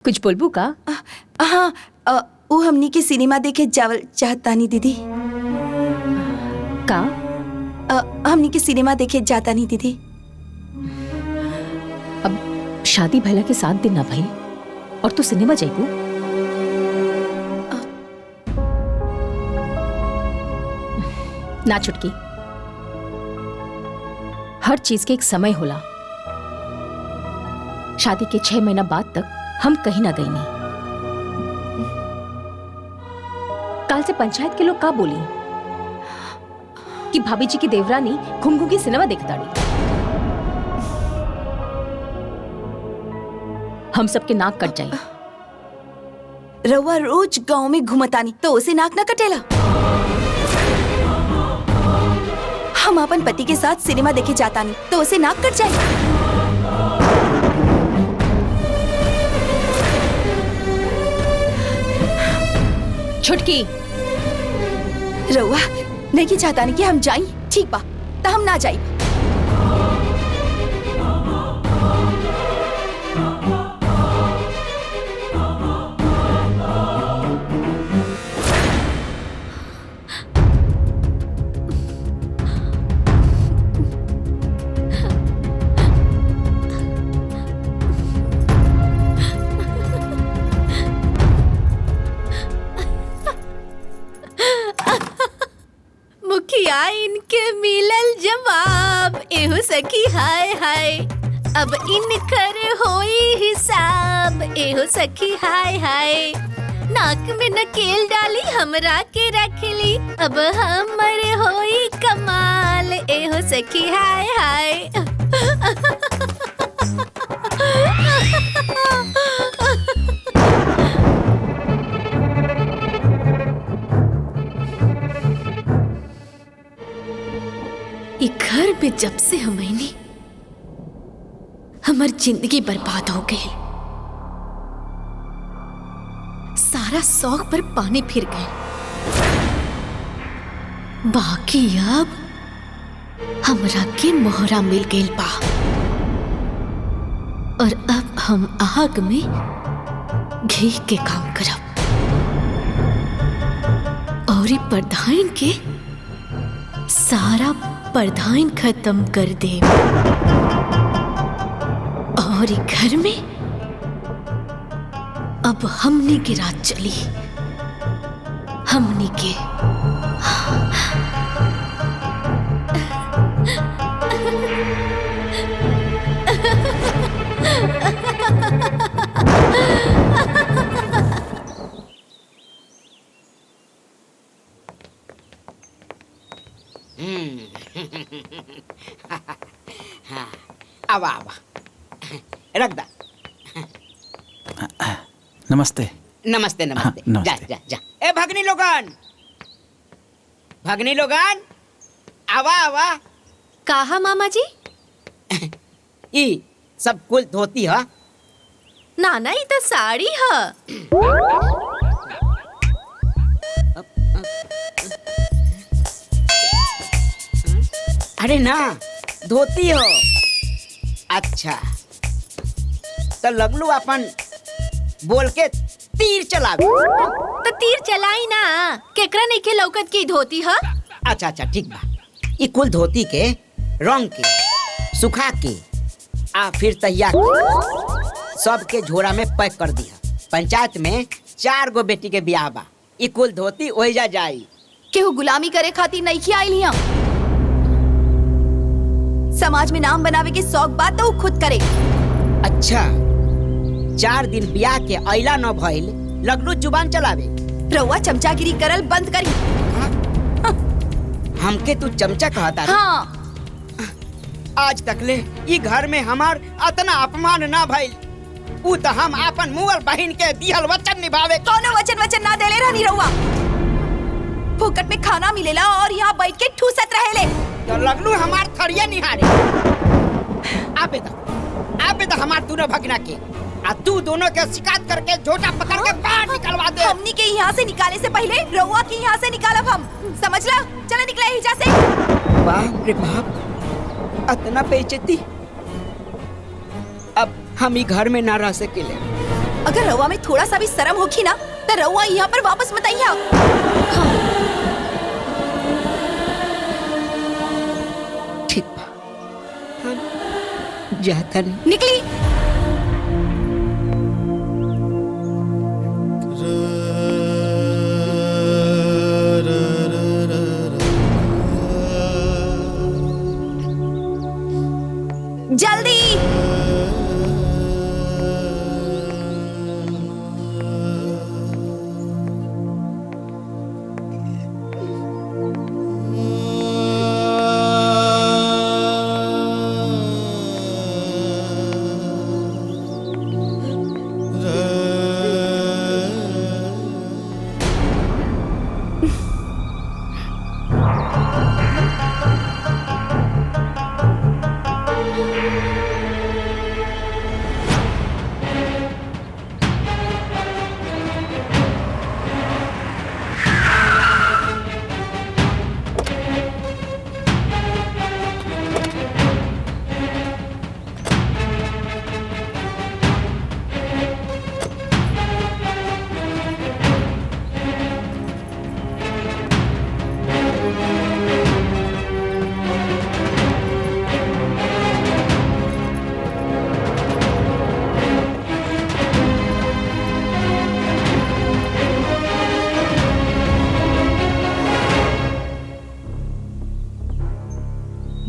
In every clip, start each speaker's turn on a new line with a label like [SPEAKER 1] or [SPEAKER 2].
[SPEAKER 1] कुछ बोलबू का?
[SPEAKER 2] हाँ, वो हमनी के सिनेमा देखे जावल चाहता नहीं दीदी।
[SPEAKER 1] का?
[SPEAKER 2] हमनी के सिनेमा देखे जाता नहीं दीदी।
[SPEAKER 1] अब शादी भला के 7 दिन ना भाई और तू सिनेमा जाइबू? ना छुटकी, हर चीज के एक समय होला। शादी के 6 महीना बाद तक हम कहीं ना गई नहीं। काल से पंचायत के लोग का बोली कि भाभी जी की देवरानी घूम घूम के सिनेमा देखता रही। हम सबके नाक कट जाए।
[SPEAKER 2] रउआ रोज गांव में घुमतानी तो उसे नाक ना कटेला। हम अपन पति के साथ सिनेमा देखे जाता नहीं तो उसे नाक कट जाए।
[SPEAKER 1] छुटकी,
[SPEAKER 2] रउआ नहीं चाहता नहीं कि हम जाई, ठीक बा तो हम ना जाई।
[SPEAKER 3] मुखिया इनके मिलल जवाब, एहो सखी हाय हाय, अब इनकर होई हिसाब, एहो सखी हाय हाय। नाक में नकेल डाली हमरा के रखली, अब हमर होई कमाल, एहो सखी हाय हाय। ये घर में जब से हम आईनी हमार जिंदगी बर्बाद हो गई। सारा शौक पर पानी फिर गए। बाकी अब हमरा के मोहरा मिल गई बा और अब हम आग में घी के काम करब और प्रधान के सारा प्रधान खत्म कर दे और घर में अब हमने की रात चली। हमने के
[SPEAKER 4] आवा आवा रख दा।
[SPEAKER 5] नमस्ते।
[SPEAKER 4] नमस्ते नमस्ते।
[SPEAKER 5] नमस्ते।
[SPEAKER 4] जा जा जा। ए भगनी लोगन, भगनी लोगन आवा आवा।
[SPEAKER 3] कहा मामा जी?
[SPEAKER 4] ई सब कुल धोती है।
[SPEAKER 3] ना ना, ये तो साड़ी है।
[SPEAKER 4] अरे ना, धोती हो। अच्छा तो लगलू अपन बोल के तीर चलावे।
[SPEAKER 3] तो तीर चलाई ना, केकरा नहीं के लौकत की धोती है।
[SPEAKER 4] अच्छा अच्छा ठीक बा। ई कुल धोती के रंग के सुखा के आ फिर तैयार सब के झोरा में पैक कर दिया। पंचायत में 4 गो बेटी के ब्याह बा। ई कुल धोती ओहिजा जाई।
[SPEAKER 2] केहू गुलामी करे खातिर नहीं खियाइल हम। समाज में नाम बनावे के शौक बात तो खुद करे।
[SPEAKER 4] अच्छा 4 दिन ब्याह के अइला न भइल, लगलू जुबान चलावे।
[SPEAKER 2] रउआ चमचागिरी करल बंद करी।
[SPEAKER 4] हमके तू चमचा कहता रे?
[SPEAKER 2] हाँ।
[SPEAKER 4] आज तक ले ई घर में हमार अतना अपमान ना भइल। ऊ तो हम अपन मुअल बहिन के दिहल वचन निभावे।
[SPEAKER 2] कौनो वचन ना देले रहनी रउआ। फोकट में खाना मिलेला और यहाँ बैठ के ठूसत रहेले।
[SPEAKER 4] तो लगलू हमार थरिया निहारे। आबे दा हमार दोनों भगना के आ तू दोनों के शिकायत करके झोटा पकड़ के बाहर निकलवा दे।
[SPEAKER 2] हमनी के यहाँ से निकाले से पहले रउआ के यहाँ से निकालब हम। समझला? चला निकला हिजा से।
[SPEAKER 4] बाप रे बाप, अतना बेइज्जती। अब हम ही घर में ना रह सकेले।
[SPEAKER 2] अगर रउआ में थोड़ा सा भी शर्म होखी ना तो रउआ यहाँ पर वापस मत आइया।
[SPEAKER 4] ठीक बा, हम जाता नहीं।
[SPEAKER 2] निकली। जल्दी।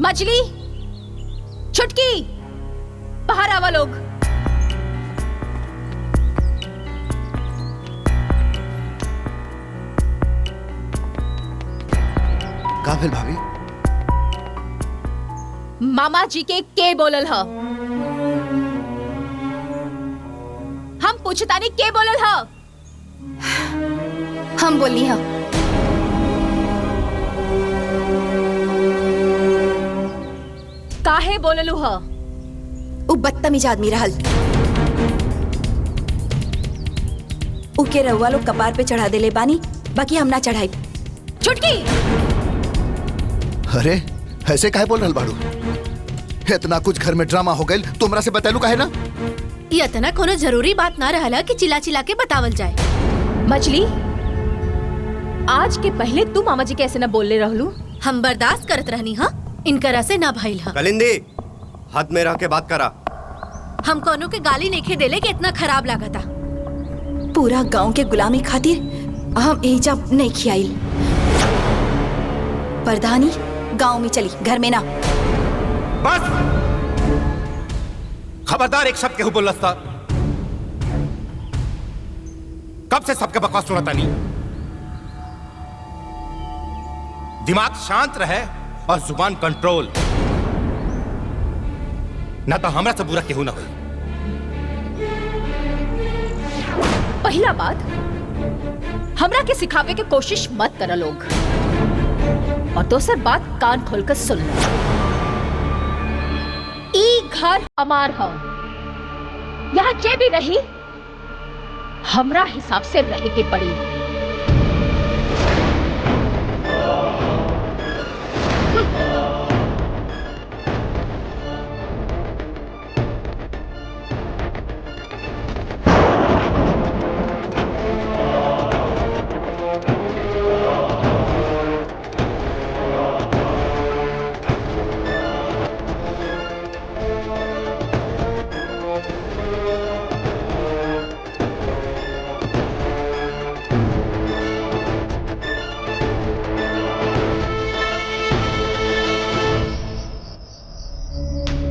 [SPEAKER 2] मछली, छुटकी, बाहर आवा लोग।
[SPEAKER 5] का भेल भाभी?
[SPEAKER 1] मामा जी के बोलल ह? हम पूछतानी के बोलल ह?
[SPEAKER 2] हम बोली हा।
[SPEAKER 1] काहे बोललू ह?
[SPEAKER 2] उ बदतमीज आदमी रहल। उके रउआ लोग कपार पे चढ़ा देले बानी, बाकी हम ना चढ़ाई।
[SPEAKER 1] छुटकी,
[SPEAKER 5] अरे ऐसे काहे बोल रहल बाड़ू? इतना कुछ घर में ड्रामा हो गइल, तुमरा से बतैलू काहे ना?
[SPEAKER 3] ये इतना कोनो जरूरी बात ना रहला कि चिल्ला चिल्ला के बतावल जाए।
[SPEAKER 1] मछली, आज के पहले तू मामा जी कैसे न बोलले रहलू?
[SPEAKER 3] हम बर्दाश्त करत रहनी हा, इनकरा से ना भइल हा।
[SPEAKER 6] कलिंदी, हद में रह के बात करा।
[SPEAKER 3] हम कोनो के गाली नहीं देले कि इतना खराब लागता।
[SPEAKER 2] पूरा गांव के गुलामी खातिर हम एजा नहीं खियाइल। प्रधानी गांव में चली, घर में ना।
[SPEAKER 7] बस खबरदार, एक शब्द केहू बोलस था। कब से सबके बकवास सुनता नहीं। दिमाग शांत रहे और जुबान कंट्रोल, ना तो हमरा से बुरा केहू ना होई।
[SPEAKER 1] पहला बात, हमरा के सिखावे के कोशिश मत करा लोग। और दूसर बात, कान खोलकर सुन लो। ई घर हमार है। यहाँ जे भी रही, हमरा हिसाब से रहे के पड़ी।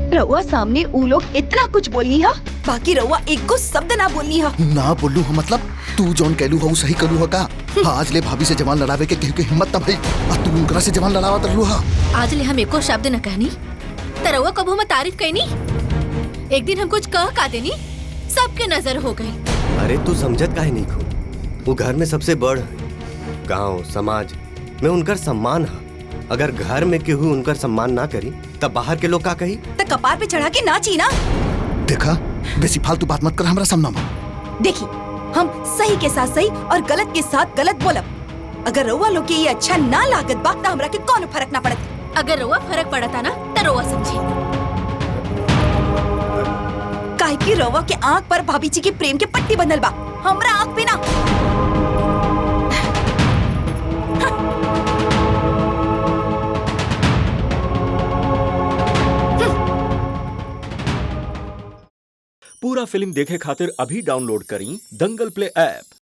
[SPEAKER 2] रउआ सामने ऊ लोग इतना कुछ बोली हा, बाकी रउआ एक को शब्द ना बोली हा।
[SPEAKER 5] ना बोलू हो मतलब तू जौन कहलू हो सही कहलू हो का? आज ले भाभी से जवान लड़ावे के केहू के हिम्मत ना भई, और तू उनकरा से जवान लड़ावा तरलू हा।
[SPEAKER 3] आज ले हम एको शब्द न कहनी, तरवा कबू में तारीफ कहनी। एक दिन हम कुछ कह का देनी, सबके नजर हो गई।
[SPEAKER 6] अरे तू समझत काहे नहीं खो? वो घर में सबसे बड़ है। गांव समाज में उनकर सम्मान है। अगर घर में केहू उनकर सम्मान ना करी तब बाहर के लोग का कही?
[SPEAKER 2] तो कपार पे चढ़ा के नाची ना।
[SPEAKER 5] देखा, बेसी फालतू बात मत कर हमरा सामने में।
[SPEAKER 2] देखी, हम सही के साथ सही और गलत के साथ गलत बोलब। अगर रउआ लोग के ये अच्छा ना लागत बा, तो हमरा के कौन फर्क ना पड़त।
[SPEAKER 3] अगर रउआ फर्क पड़ता ना तो रउआ समझी।
[SPEAKER 2] काहे की रवा के आंख पर भाभी जी के प्रेम के पट्टी बंधल बा, हमरा आंख पे ना।
[SPEAKER 8] पूरा फिल्म देखे खातिर अभी डाउनलोड करी दंगल प्ले ऐप।